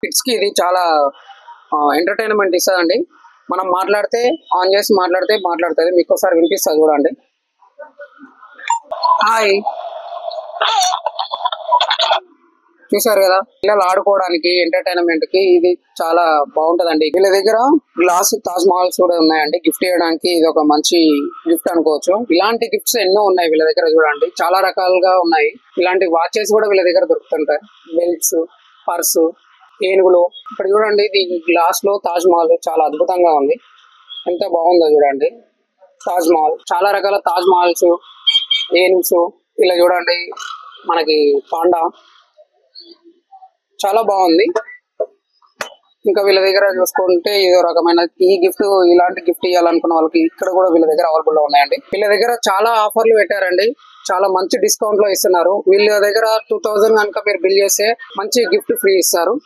Kids కి ఇది చాలా ఎంటర్టైన్మెంట్ ఇస్తుందండి. మనం మాట్లాడితే ఆన్ చేసి మాట్లాడుతుంది. మీకు ఒకసారి వినిపిస్తుంది చూడండి. హాయ్, చూసారు కదా, పిల్లలు ఆడుకోవడానికి ఎంటర్టైన్మెంట్ కి ఇది చాలా బాగుంటదండి. వీళ్ళ దగ్గర గ్లాస్ తాజ్ మహల్స్ కూడా ఉన్నాయండి. గిఫ్ట్ చేయడానికి ఇది ఒక మంచి గిఫ్ట్ అనుకోవచ్చు. ఇలాంటి గిఫ్ట్స్ ఎన్నో ఉన్నాయి వీళ్ళ దగ్గర చూడండి. చాలా రకాలుగా ఉన్నాయి. ఇలాంటి వాచెస్ కూడా వీళ్ళ దగ్గర దొరుకుతుంటాయి. బెల్ట్స్, పర్సు, ఏనుగులు. ఇక్కడ చూడండి, ఇది గ్లాస్ లో తాజ్ మహల్ చాలా అద్భుతంగా ఉంది. ఎంత బాగుందో చూడండి. తాజ్ మహల్, చాలా రకాల తాజ్ మహల్స్, ఏనుగుస్. ఇలా చూడండి, మనకి పాండా చాలా బాగుంది. ఇంకా వీళ్ళ దగ్గర చూసుకుంటే ఏదో రకమైన ఈ గిఫ్ట్, ఇలాంటి గిఫ్ట్ ఇవ్వాలనుకున్న వాళ్ళకి ఇక్కడ కూడా వీళ్ళ దగ్గర అవైలబుల్ లో ఉన్నాయండి. వీళ్ళ దగ్గర చాలా ఆఫర్లు పెట్టారండి. చాలా మంచి డిస్కౌంట్ లో ఇస్తున్నారు. వీళ్ళ దగ్గర 2000 కనుక మీరు బిల్ చేస్తే మంచి గిఫ్ట్ ఫ్రీ ఇస్తారు.